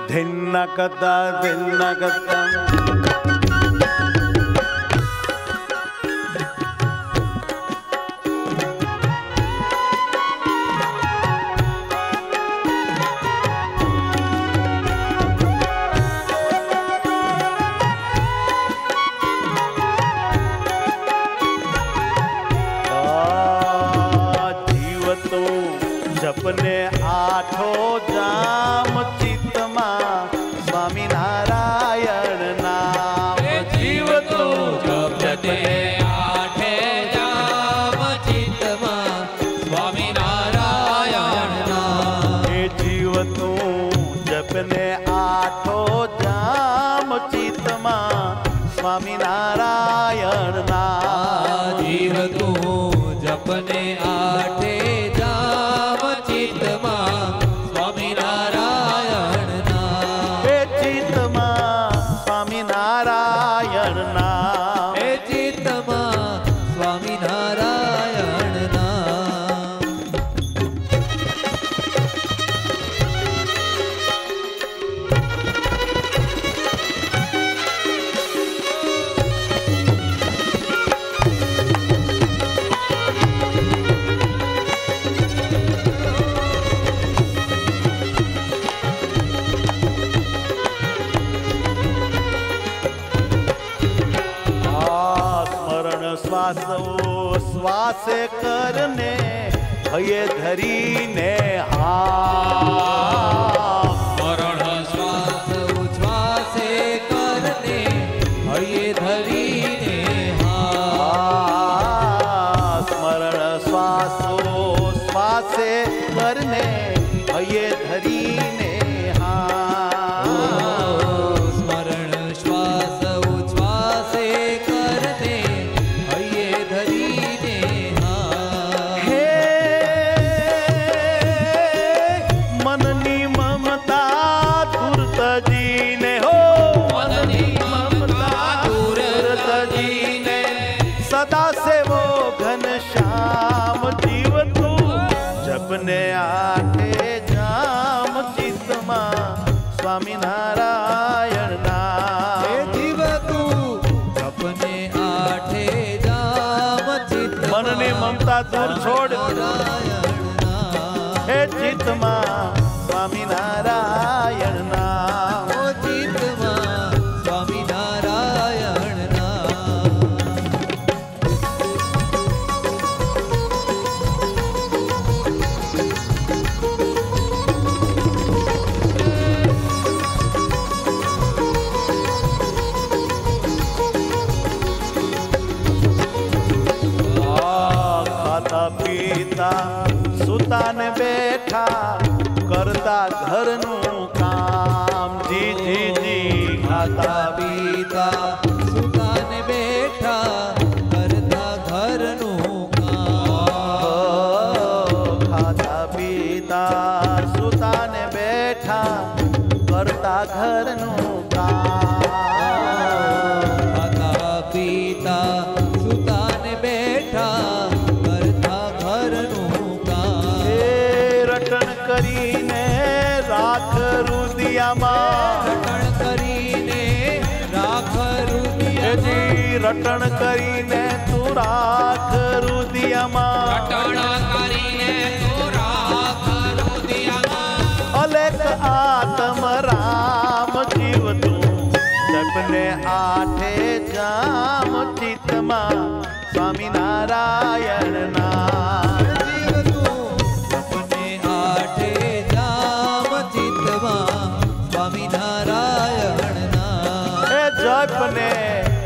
धिन्नकता धिन्नकता जपने आठो जाम चित्तमा स्वामी नारायण नाम जीव तो जपने आठे जाम चित्तमा स्वामी नारायण नाम। हे जीव तू जपने आठो जाम चित्तमा स्वामी नारायण नाम। जीव तू जपने आठे स्वामी नारायण नाम। हे चित्तमा स्वामी नारायण नाम। हे चित्तमा स्वामी नारायण नाम। श्वासो श्वासे करने भये धरीने स्मरण श्वास उच्छ्वासे करने भये धरीने स्मरण श्वासो श्वासे करने भये धरीने जपने आठे जाम चित्तमा स्वामी नारायण नाम। जीव तू जपने आठे जाम चित्तमा मन ने ममता दूर छोड़ हे चित्तमा स्वामी नारायण नाम। चित्तमा स्वामी नारायण नाम। पीता सुता ने बैठा करता घर नु काम। जी जी जी खाता पीता सुता ने बैठा करता घर नु काम। खाता पीता सुता ने बैठा करता घर नु काम। खाता पीता सुता ने बैठा કરીને રાખ રુદિયામાં રટણ કરીને રાખ રુદિયામાં રટણ કરીને તું રાખ રુદિયામાં રટણ કરીને તું રાખ રુદિયામાં અલેખ આત્મ રામ જીવ તું જપને આઠે જામ ચિત્તમાં સ્વામી નારાયણ નામ। जपने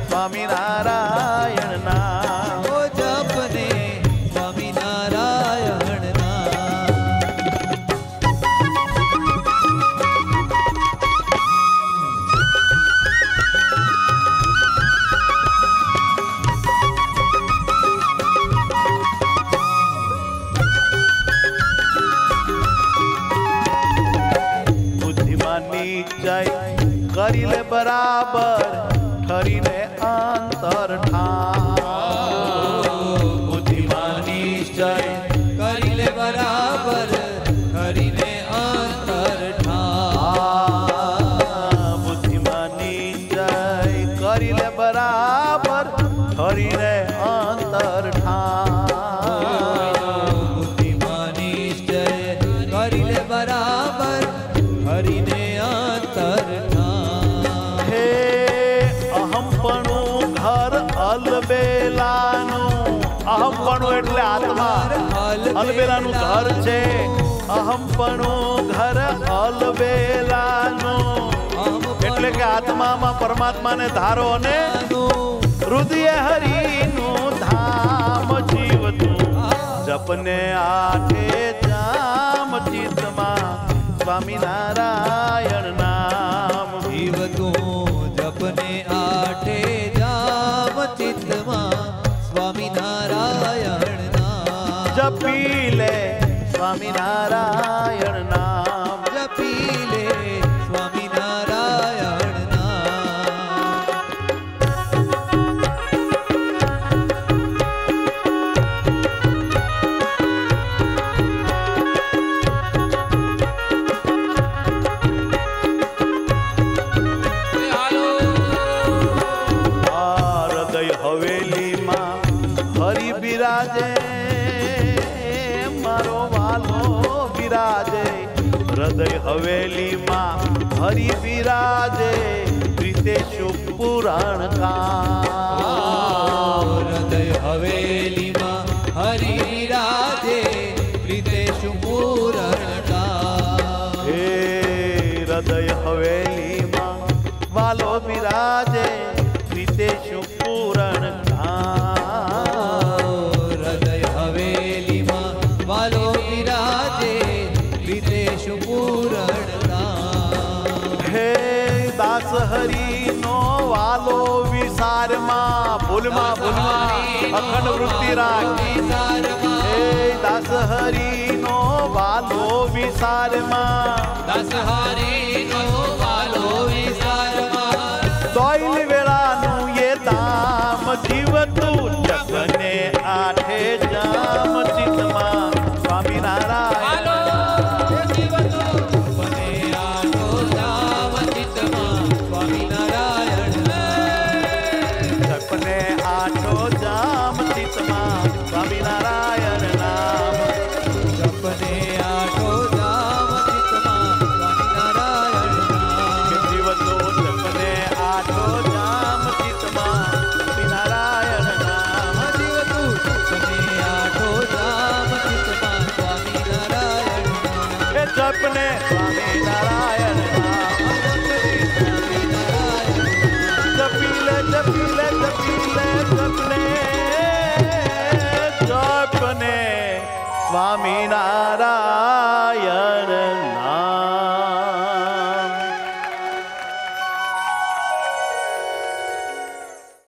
स्वामी नारायण नाम। जपने स्वामी नारायण नाम। बुद्धिमानी जय करिले बराबर ठरीने अंतर ठाम। बुद्धिमान निश्चय करिले बराबर ठरीने अंतर ठाम। અલબેલાનું ઘર છે અહમપણું ઘર અલબેલાનું એટલે કે આત્મામાં પરમાત્માને ધારો અને હૃદય હરિનું ધામ જીવતું જપને આઠે જામ ચિત્તમાં સ્વામિનારાયણ નામ જીવતું જપને આઠે જામ ચિત્તમાં સ્વામિનારાયણ નામ જપી લે સ્વામિનારાયણ નામ જપી લે સ્વામિનારાયણ નામ હૃદય હવેલીમાં હરિ બિરાજે મારો વાલો બિરાજે હૃદય હવેલીમાં હરિ બિરાજે પ્રીતેશુ પુરાણ હૃદય હવેલીમાં હરિ રાજે પ્રીતેશુ પૂરણ હે હૃદય હવેલીમાં વાલો બિરાજે પ્રીતેશુ પુરાણ હૃદય હવેલીમાં વાલો વિરાજે પ્રીતેશુ પૂરણ હે દાસ હરિનો વાલો વિસારમાં ભૂલમાં અખંડ વૃત્તિ રાખ હે દાસ હરિનો વાલો વિસારમાં દસ હરિનો વાલો વિસારમાં દોઈલ વેળાનું એ દામ જીવતું જગને આઠે જામ ચિત્તમાં સ્વામિનારાયણ સપને આઠો જામ ચિત્તમાં સ્વામિનારાયણ નામ સપને આઠો જામ ચિત્તમાં સ્વામિનારાયણ નામ જીવતો સપને આઠો જામ ચિત્તમાં સ્વામિનારાયણ નામ જીવતું સપને આઠો જામ ચિત્તમાં સ્વામિનારાયણ નામ એ જપને સ્વામિનારાયણ નામ જપીલે જપીલે જપીલે જપને જપને સ્વામિનારાયણ